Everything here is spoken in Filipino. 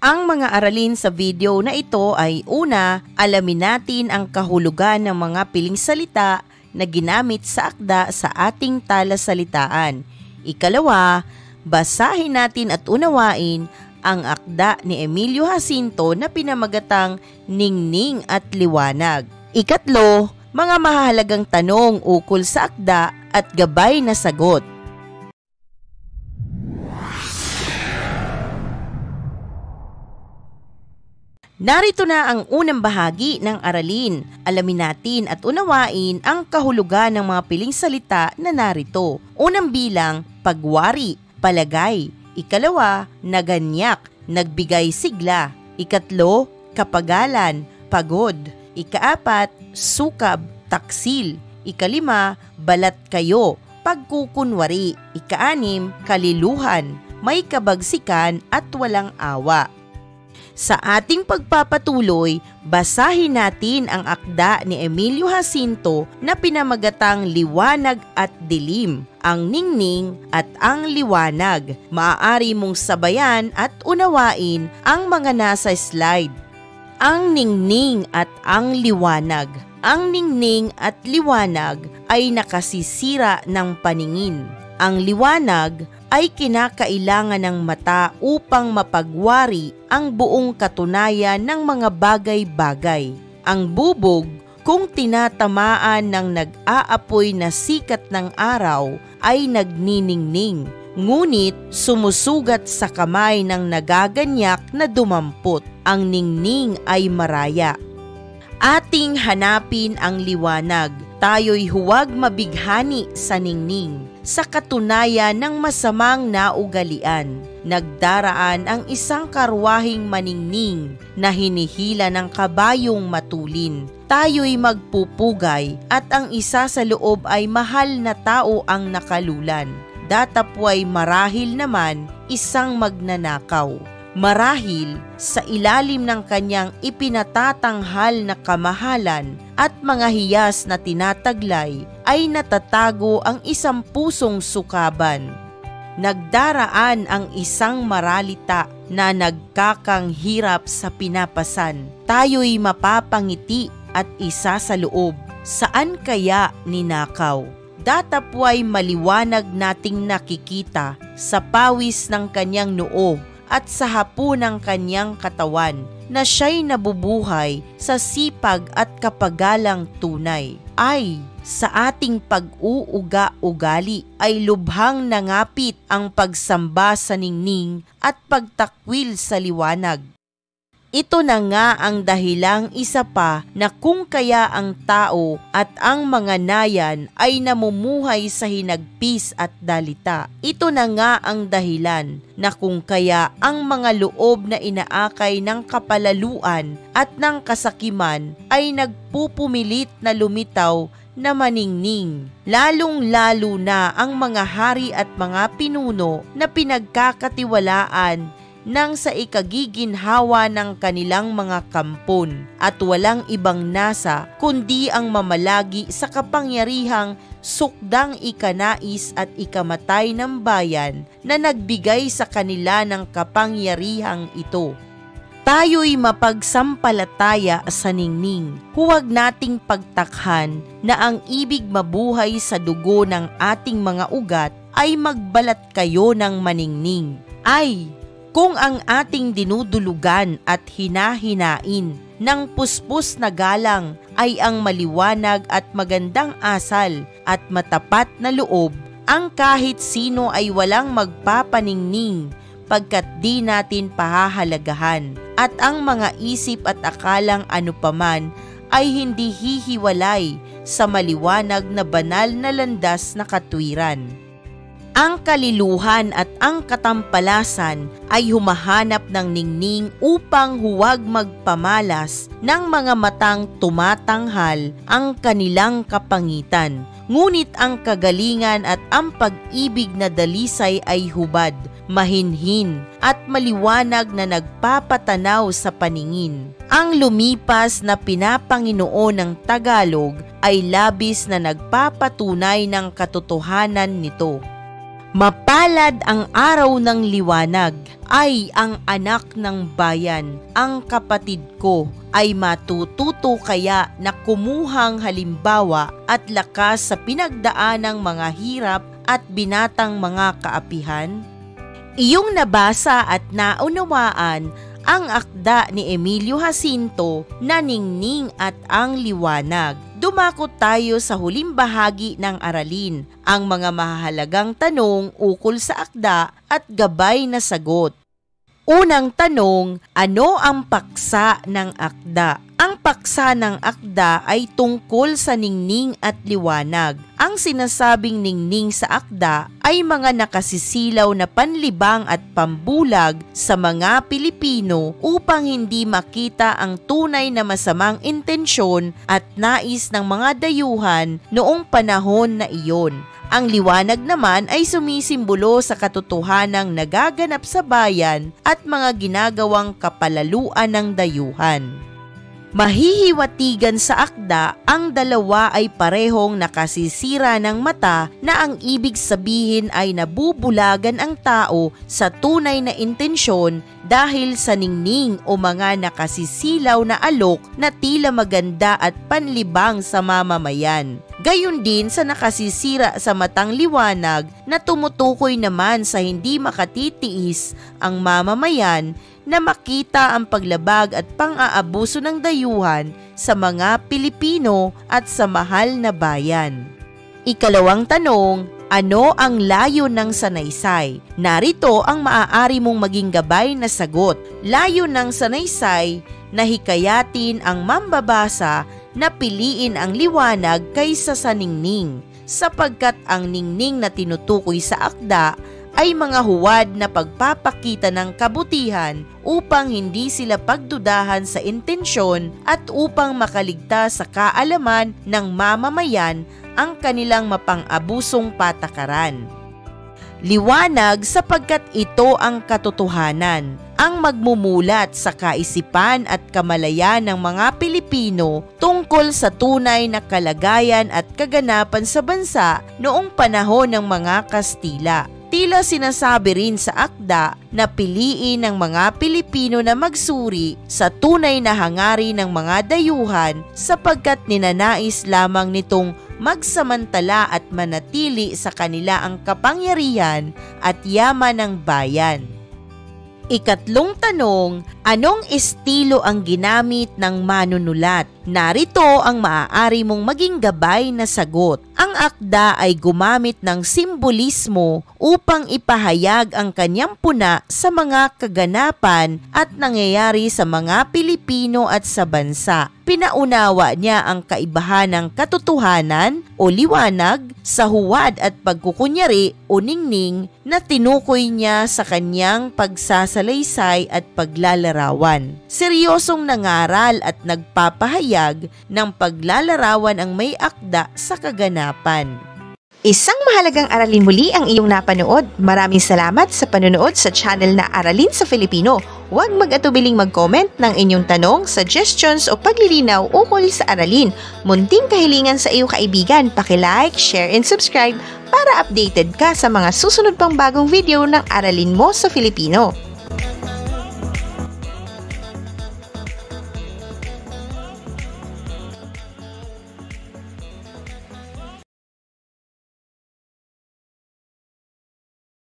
Ang mga aralin sa video na ito ay una, alamin natin ang kahulugan ng mga piling salita na ginamit sa akda sa ating talasalitaan. Ikalawa, basahin natin at unawain ang akda ni Emilio Jacinto na pinamagatang Ningning at Liwanag. Ikatlo, mga mahahalagang tanong ukol sa akda at gabay na sagot. Narito na ang unang bahagi ng aralin. Alamin natin at unawain ang kahulugan ng mga piling salita na narito. Unang bilang, pagwari, palagay. Ikalawa, naganyak, nagbigay sigla. Ikatlo, kapagalan, pagod. Ikaapat, sukab, taksil. Ikalima, balat kayo, pagkukunwari. Ikaanim, kaliluhan, may kabagsikan at walang awa. Sa ating pagpapatuloy, basahin natin ang akda ni Emilio Jacinto na pinamagatang Liwanag at Dilim, ang Ningning at ang Liwanag. Maaari mong sabayan at unawain ang mga nasa slide. Ang Ningning at ang Liwanag. Ang ningning at liwanag ay nakasisira ng paningin. Ang liwanag ay kinakailangan ng mata upang mapagwari ang buong katunayan ng mga bagay-bagay. Ang bubog, kung tinatamaan ng nag-aapoy na sikat ng araw, ay nagniningning, ngunit sumusugat sa kamay ng nagaganyak na dumampot. Ang ningning ay maraya. Ating hanapin ang liwanag. Tayo'y huwag mabighani sa ningning. Sa katunayan ng masamang naugalian, nagdaraan ang isang karwaheng maningning na hinihila ng kabayong matulin. Tayo'y magpupugay at ang isa sa loob ay mahal na tao ang nakalulan. Datapway marahil naman isang magnanakaw. Marahil sa ilalim ng kanyang ipinatatanghal na kamahalan at mga hiyas na tinataglay ay natatago ang isang pusong sukaban. Nagdaraan ang isang maralita na nagkakanghirap sa pinapasan. Tayo'y mapapangiti at isa sa loob. Saan kaya ninakaw? Datapway maliwanag nating nakikita sa pawis ng kanyang noo at sa hapo ng kanyang katawan na siya'y nabubuhay sa sipag at kapagalang tunay. Ay, sa ating pag-uuga-ugali ay lubhang nangapit ang pagsamba sa ningning at pagtakwil sa liwanag. Ito na nga ang dahilang isa pa na kung kaya ang tao at ang mga nayan ay namumuhay sa hinagpis at dalita. Ito na nga ang dahilan na kung kaya ang mga loob na inaakay ng kapalaluan at ng kasakiman ay nagpupumilit na lumitaw na maningning. Lalong-lalo na ang mga hari at mga pinuno na pinagkakatiwalaan nang sa ikagiginhawa ng kanilang mga kampon at walang ibang nasa kundi ang mamalagi sa kapangyarihang sukdang ikanais at ikamatay ng bayan na nagbigay sa kanila ng kapangyarihang ito. Tayo'y mapagsampalataya sa ningning. Huwag nating pagtakhan na ang ibig mabuhay sa dugo ng ating mga ugat ay magbalat kayo ng maningning. Ay, kung ang ating dinudulugan at hinahinain ng puspos na galang ay ang maliwanag at magandang asal at matapat na loob, ang kahit sino ay walang magpapaningning pagkat di natin pahahalagahan at ang mga isip at akalang anupaman ay hindi hihiwalay sa maliwanag na banal na landas na katwiran. Ang kaliluhan at ang katampalasan ay humahanap ng ningning upang huwag magpamalas ng mga matang tumatanghal ang kanilang kapangitan. Ngunit ang kagalingan at ang pag-ibig na dalisay ay hubad, mahinhin at maliwanag na nagpapatanaw sa paningin. Ang lumipas na pinapanginoon ng Tagalog ay labis na nagpapatunay ng katotohanan nito. Mapalad ang araw ng liwanag, ay ang anak ng bayan, ang kapatid ko, ay matututo kaya na kumuhang halimbawa at lakas sa pinagdaanang mga hirap at binatang mga kaapihan? Iyong nabasa at naunawaan ang akda ni Emilio Jacinto na Ningning at ang Liwanag. Dumako tayo sa huling bahagi ng aralin, ang mga mahahalagang tanong ukol sa akda at gabay na sagot. Unang tanong, ano ang paksa ng akda? Ang paksa ng akda ay tungkol sa ningning at liwanag. Ang sinasabing ningning sa akda ay mga nakasisilaw na panlibang at pambulag sa mga Pilipino upang hindi makita ang tunay na masamang intensyon at nais ng mga dayuhan noong panahon na iyon. Ang liwanag naman ay sumisimbolo sa katotohanang nagaganap sa bayan at mga ginagawang kapalaluan ng dayuhan. Mahihiwatigan sa akda, ang dalawa ay parehong nakasisira ng mata na ang ibig sabihin ay nabubulagan ang tao sa tunay na intensyon dahil sa ningning o mga nakasisilaw na alok na tila maganda at panlibang sa mamamayan. Gayon din sa nakasisira sa matang liwanag na tumutukoy naman sa hindi makatitiis ang mamamayan na makita ang paglabag at pang-aabuso ng dayuhan sa mga Pilipino at sa mahal na bayan. Ikalawang tanong, ano ang layo ng sanaysay? Narito ang maaari mong maging gabay na sagot. Layo ng sanaysay na hikayatin ang mambabasa na piliin ang liwanag kaysa sa ningning, sapagkat ang ningning na tinutukoy sa akda ay mga huwad na pagpapakita ng kabutihan upang hindi sila pagdudahan sa intensyon at upang makaligtas sa kaalaman ng mamamayan ang kanilang mapang-abusong patakaran. Liwanag sapagkat ito ang katotohanan, ang magmumulat sa kaisipan at kamalayan ng mga Pilipino tungkol sa tunay na kalagayan at kaganapan sa bansa noong panahon ng mga Kastila. Tila sinasabi rin sa akda na piliin ng mga Pilipino na magsuri sa tunay na hangarin ng mga dayuhan sapagkat ninanais lamang nitong magsamantala at manatili sa kanila ang kapangyarihan at yaman ng bayan. Ikatlong tanong, anong estilo ang ginamit ng manunulat? Narito ang maaari mong maging gabay na sagot. Ang akda ay gumamit ng simbolismo upang ipahayag ang kanyang puna sa mga kaganapan at nangyayari sa mga Pilipino at sa bansa. Pinaunawa niya ang kaibahan ng katotohanan o liwanag sa huwad at pagkukunyari o ningning na tinukoy niya sa kanyang pagsasalaysay at paglalarawan. Seryosong nangaral at nagpapahayag ng paglalarawan ang may akda sa kaganapan. Isang mahalagang aralin muli ang iyong napanood. Maraming salamat sa panonood sa channel na Aralin sa Filipino. Huwag mag-atubiling mag-comment ng inyong tanong, suggestions o paglilinaw ukol sa aralin. Munting kahilingan sa iyong kaibigan, paki-like, share and subscribe para updated ka sa mga susunod pang bagong video ng Aralin mo sa Filipino.